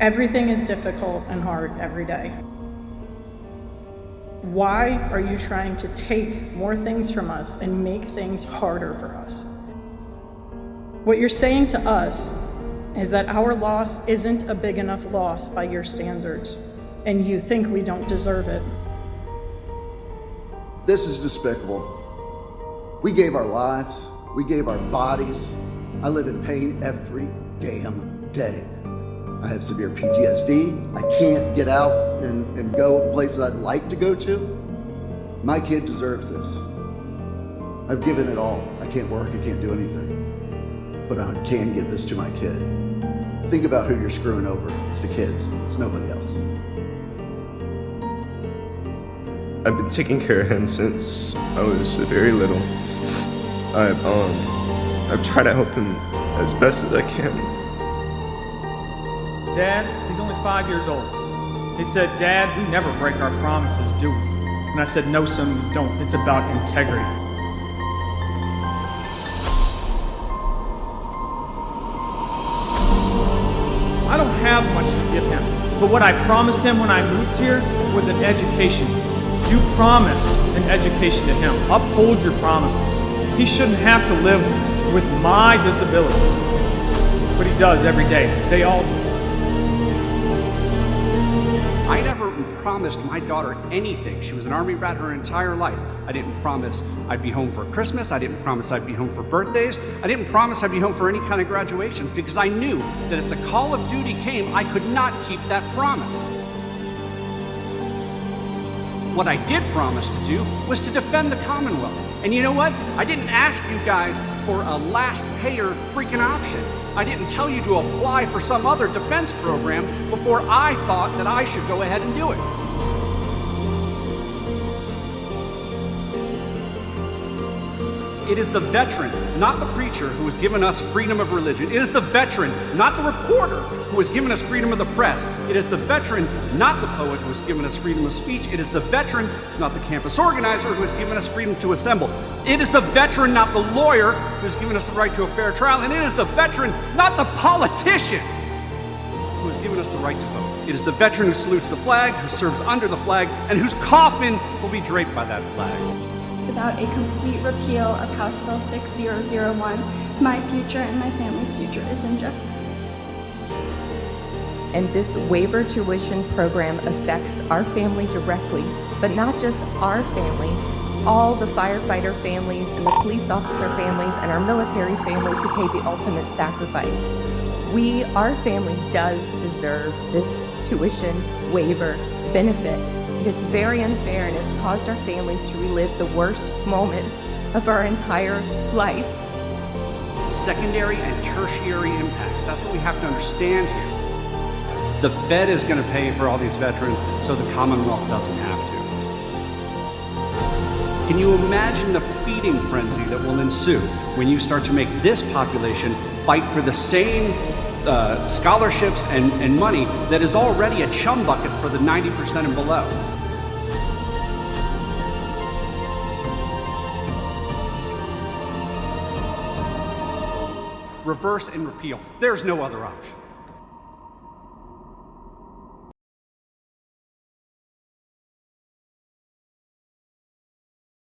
Everything is difficult and hard every day. Why are you trying to take more things from us and make things harder for us? What you're saying to us is that our loss isn't a big enough loss by your standards, and you think we don't deserve it. This is despicable. We gave our lives, we gave our bodies. I live in pain every damn day. I have severe PTSD. I can't get out and go places I'd like to go to. My kid deserves this. I've given it all. I can't work, I can't do anything. But I can give this to my kid. Think about who you're screwing over. It's the kids, it's nobody else. I've been taking care of him since I was very little. I've tried to help him as best as I can. Dad, he's only 5 years old. He said, "Dad, we never break our promises, do we?" And I said, "No, son, we don't. It's about integrity." I don't have much to give him, but what I promised him when I moved here was an education. You promised an education to him. Uphold your promises. He shouldn't have to live with my disabilities, but he does every day. They all do. I never promised my daughter anything. She was an Army rat her entire life. I didn't promise I'd be home for Christmas. I didn't promise I'd be home for birthdays. I didn't promise I'd be home for any kind of graduations because I knew that if the call of duty came, I could not keep that promise. What I did promise to do was to defend the Commonwealth. And you know what? I didn't ask you guys for a last payer freaking option. I didn't tell you to apply for some other defense program before I thought that I should go ahead and do it. It is the veteran, not the preacher, who has given us freedom of religion. It is the veteran, not the reporter, who has given us freedom of the press. It is the veteran, not the poet, who has given us freedom of speech. It is the veteran, not the campus organizer, who has given us freedom to assemble. It is the veteran, not the lawyer, who has given us the right to a fair trial. And it is the veteran, not the politician, who has given us the right to vote. It is the veteran who salutes the flag, who serves under the flag, and whose coffin will be draped by that flag. Without a complete repeal of House Bill 6001, my future and my family's future is in jeopardy. And this waiver tuition program affects our family directly, but not just our family, all the firefighter families and the police officer families and our military families who pay the ultimate sacrifice. Our family does deserve this tuition waiver benefit. It's very unfair, and it's caused our families to relive the worst moments of our entire life. Secondary and tertiary impacts. That's what we have to understand here. The Fed is going to pay for all these veterans, so the Commonwealth doesn't have to. Can you imagine the feeding frenzy that will ensue when you start to make this population fight for the same scholarships and money that is already a chum bucket for the 90% and below? Reverse and repeal. There's no other option.